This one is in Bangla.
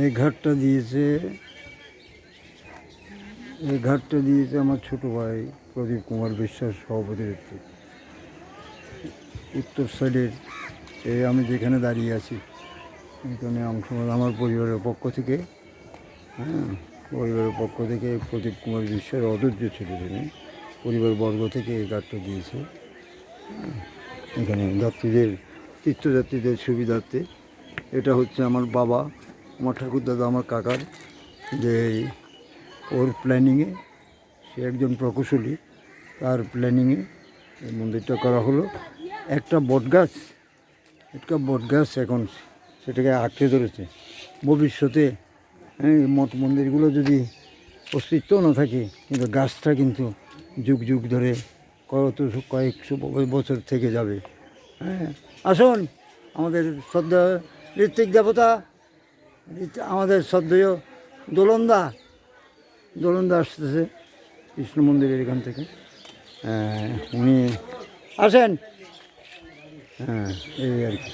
এই ঘাটটা দিয়েছে আমার ছোট ভাই প্রদীপ কুমার বিশ্বাস সভাপতিত্ব। উত্তর সাইডের আমি যেখানে দাঁড়িয়ে আছি এখানে অংশ আমার পরিবারের পক্ষ থেকে, পরিবারের পক্ষ থেকে প্রদীপ কুমার বিশ্বাস অধৈর্য ছিল তিনি, পরিবারবর্গ থেকে এই ঘাটটা দিয়েছে। এখানে যাত্রীদের, তীর্থযাত্রীদের সুবিধার্থে। এটা হচ্ছে আমার বাবা, আমার ঠাকুরদাদা, আমার কাকার, যে ওর প্ল্যানিংয়ে, সে একজন প্রকৌশলী, তার প্ল্যানিংয়ে এই মন্দিরটা করা হলো। একটা বটগাছ এখন সেটাকে আঁকড়ে ধরেছে। ভবিষ্যতে মঠ মন্দিরগুলো যদি অস্তিত্ব না থাকে, কিন্তু গাছটা কিন্তু যুগ যুগ ধরে কয়েকশো বছর থেকে যাবে। আসুন, আমাদের শ্রদ্ধা ঋত্বিক দেবতা, আমাদের শ্রদ্ধেয় দোলনদা আসতেছে কৃষ্ণ মন্দিরের এখান থেকে। উনি আসেন। এই আর কি।